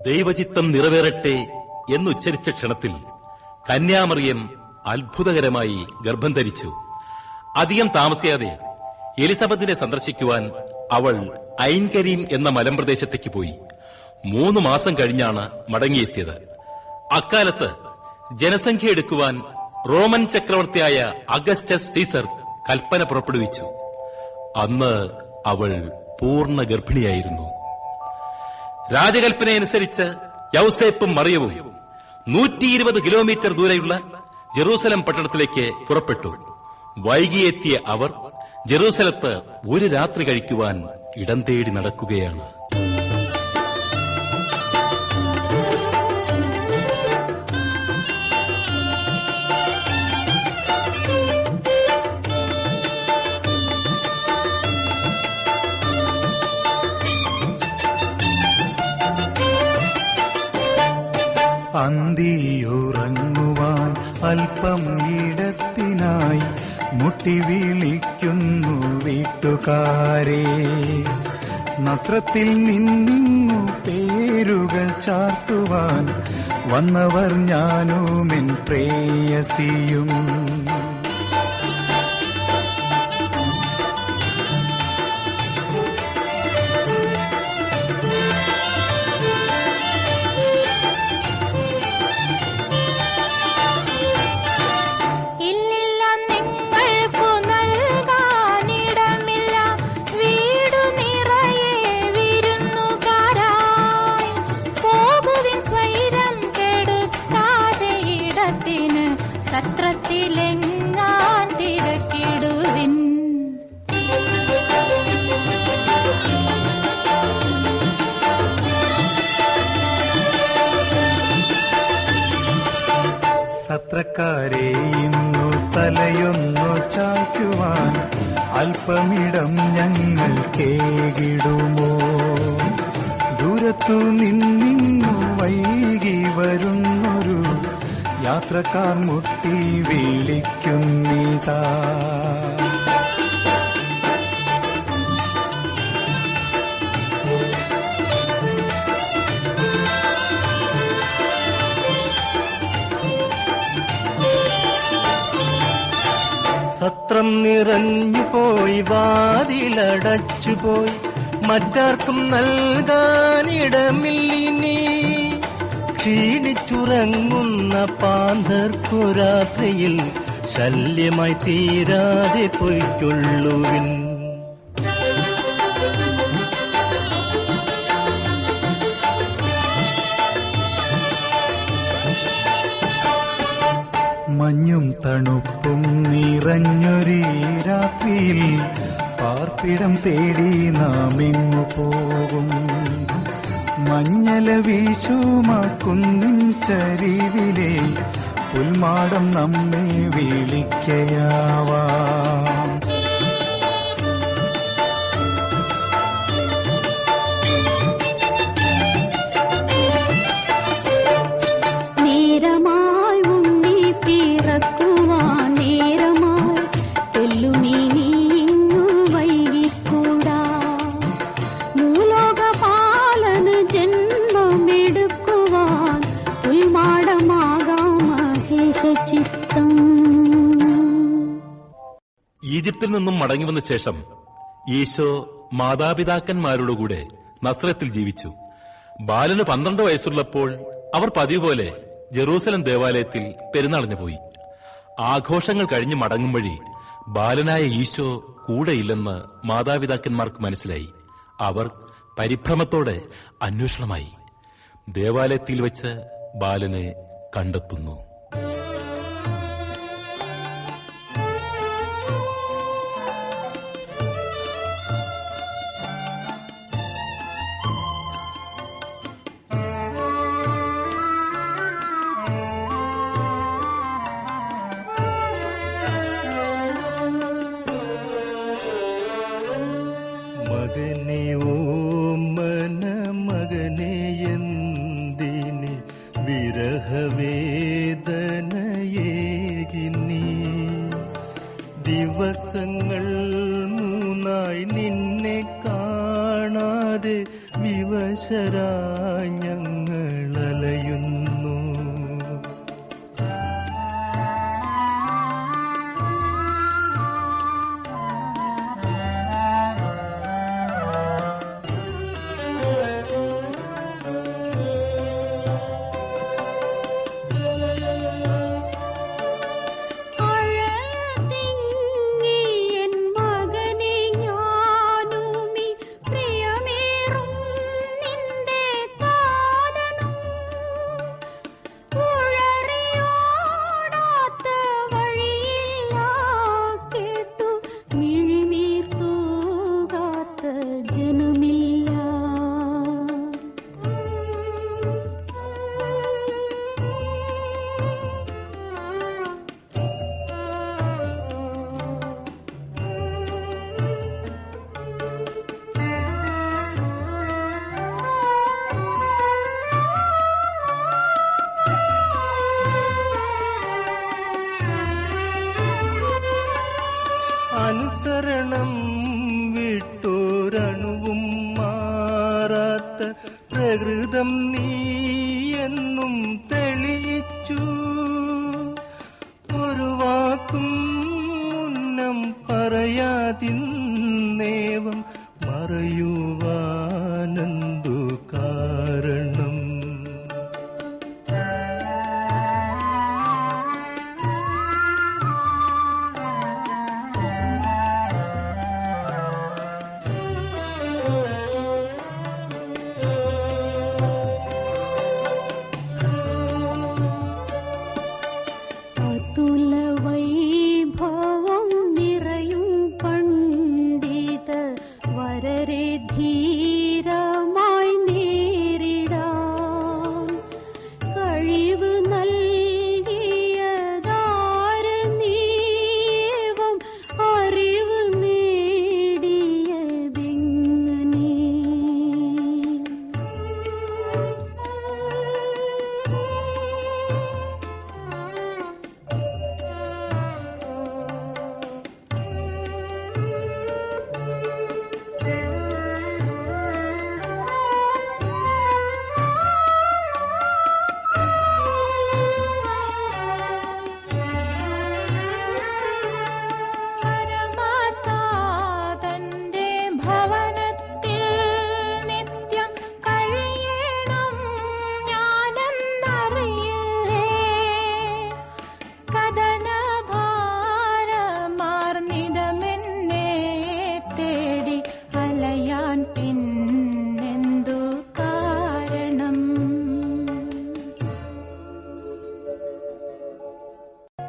ദൈവചിത്തം നിറവേറട്ടെ എന്നുച്ചരിച്ച ക്ഷണത്തിൽ കന്യാമറിയം അത്ഭുതകരമായി ഗർഭം ധരിച്ചു. അധികം താമസിയാതെ എലിസബത്തിനെ സന്ദർശിക്കുവാൻ അവൾ ഐൻകരീം എന്ന മലമ്പ്രദേശത്തേക്ക് പോയി. 3 മാസം കഴിഞ്ഞാണ് മടങ്ങിയെത്തിയത്. അക്കാലത്ത് ജനസംഖ്യ എടുക്കുവാൻ റോമൻ ചക്രവർത്തിയായ അഗസ്റ്റസ് സീസർ കൽപ്പന പുറപ്പെടുവിച്ചു. അന്ന് അവൾ പൂർണ്ണ ഗർഭിണിയായിരുന്നു. രാജകൽപ്പനയനുസരിച്ച് യൗസേപ്പും മറിയവും 120 കിലോമീറ്റർ ദൂരെയുള്ള ജെറൂസലം പട്ടണത്തിലേക്ക് പുറപ്പെട്ടു. വൈകിയെത്തിയ അവർ ജെറൂസലത്ത് ഒരു രാത്രി കഴിക്കുവാൻ ഇടം തേടി നടക്കുകയാണ്. അന്തിയുറങ്ങുവാൻ അല്പം ഇടത്തിനായി മുട്ടി വിളിക്കുന്നു വീട്ടുകാരെ. നസ്രത്തിൽ നിന്നു പേരുകൾ ചാർത്തുവാൻ വന്നവർ ഞാനുമെൻ പ്രേയസിയും. സത്രത്തിലെങ്ങാൻ തിരക്കിടുവിൻ. സത്രക്കാരെ ഇന്നു തലയൊന്നു ചായ്ക്കുവാൻ അല്പമിടം ഞങ്ങൾ കേകിടുമോ? ദൂരത്തു നിന്നിന്നു വൈകി വരുന്നൊരു യാത്രക്കാർ മുട്ടി വിളിക്കുന്നിതാ. സത്രം നിറഞ്ഞുപോയി, വാതിലടച്ചുപോയി, മറ്റാർക്കും നൽകാനിടമില്ലിനി. ക്ഷീണിച്ചുറങ്ങുന്ന പാന്തർക്കു രാത്രിയിൽ ശല്യമായി തീരാതെ പൊയ്ക്കൊള്ളുവിൻ. മഞ്ഞും തണുപ്പും നിറഞ്ഞൊരീ രാത്രിയിൽ പാർപ്പിടം തേടി നാം എങ്ങു പോകും? മഞ്ഞല വീശുമാക്കുന്നിൻ ചരിവിലെ പുൽമാടം നമ്മെ വിളിക്കയാവാം. ഈജിപ്തിൽ നിന്നും മടങ്ങിവന്ന ശേഷം ഈശോ മാതാപിതാക്കന്മാരോടുകൂടെ നസ്രത്തിൽ ജീവിച്ചു. ബാലന് 12 വയസ്സുള്ളപ്പോൾ അവർ പതിവ് പോലെ ജെറൂസലം ദേവാലയത്തിൽ പെരുന്നാളിന് പോയി. ആഘോഷങ്ങൾ കഴിഞ്ഞ് മടങ്ങും വഴി ബാലനായ ഈശോ കൂടെയില്ലെന്ന് മാതാപിതാക്കന്മാർക്ക് മനസ്സിലായി. അവർ പരിഭ്രമത്തോടെ അന്വേഷണമായി. ദേവാലയത്തിൽ വെച്ച് ബാലനെ കണ്ടെത്തുന്നു. മകനെ, ഓമന മകനെ, എന്തിന് വിരഹവേദനയേകി നീ? ദിവസങ്ങൾ 3 നിന്നെ കാണാതെ വിവശരായി ഞങ്ങൾ അമൃതം നീ എന്നും തെളിയിച്ചു. ഒരു വാക്കും മുന്നം പറയാതിന്നേവം മറയുവാനെന്തു കാരണം?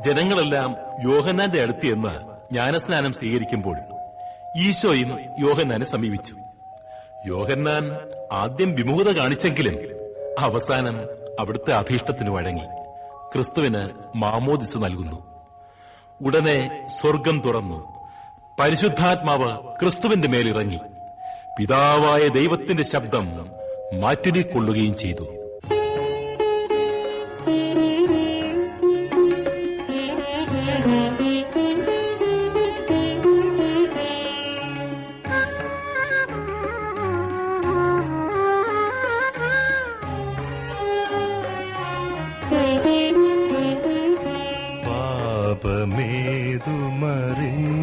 ജനങ്ങളെല്ലാം യോഹന്നാന്റെ അടുത്ത് എന്ന് ജ്ഞാനസ്നാനം സ്വീകരിക്കുമ്പോൾ ഈശോയും യോഹന്നാനെ സമീപിച്ചു. യോഹന്നാൻ ആദ്യം വിമുഖത കാണിച്ചെങ്കിലും അവസാനം അവിടുത്തെ അഭീഷ്ടത്തിന് വഴങ്ങി ക്രിസ്തുവിന് മാമോദിസ നൽകുന്നു. ഉടനെ സ്വർഗം തുറന്നു, പരിശുദ്ധാത്മാവ് ക്രിസ്തുവിന്റെ മേലിറങ്ങി, പിതാവായ ദൈവത്തിന്റെ ശബ്ദം മാറ്റുകൊള്ളുകയും ചെയ്തു.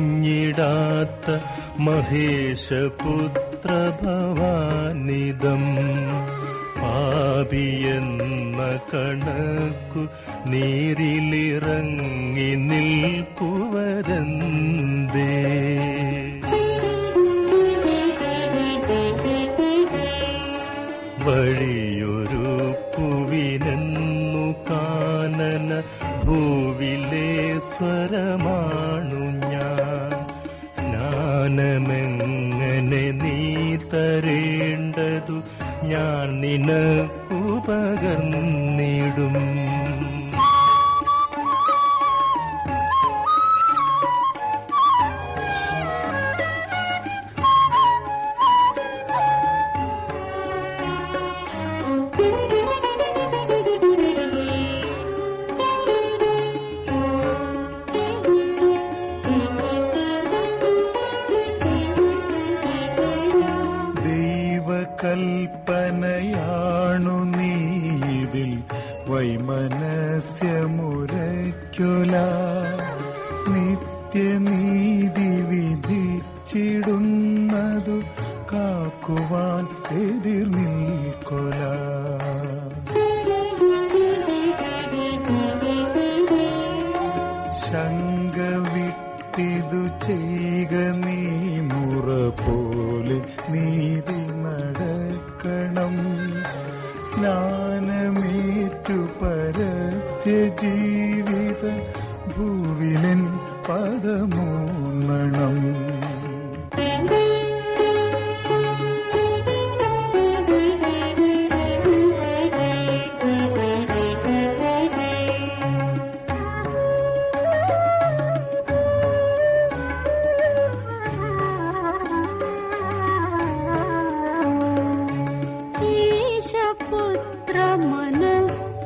പാപമേതുമറിഞ്ഞിടാത്ത മഹേശപുത്ര ഭവാനിദം പാപിയെന്ന കണക്കു നീരിലിറങ്ങി നിൽക്കുവരെന്തേ? വഴിയൊരുക്കുവിനെന്നു കാനന ഭൂവിലെ സ്വരമാണു ഞാൻ. സ്നാനമെങ്ങനെ നീ തരേണ്ടതു ഞാൻ നിനക്കുപകർന്നിടും. കൽപ്പനയാണു നീതിൽ വൈമനസ്യമുരയ്ക്കൊല. നിത്യനീതി വിധിച്ചിടുന്നതു കാക്കുവാൻ എതിർ നിൽക്കൊല. ശങ്ക വിട്ടിതു ചെയ്യുക നീ മുറ പോലെ നീതി നടക്കണം. സ്നാനമേറ്റു പരസ്യ ജീവിത ഭൂവിലൻ പദമൂന്നണം. പുത്ര മനസ്സ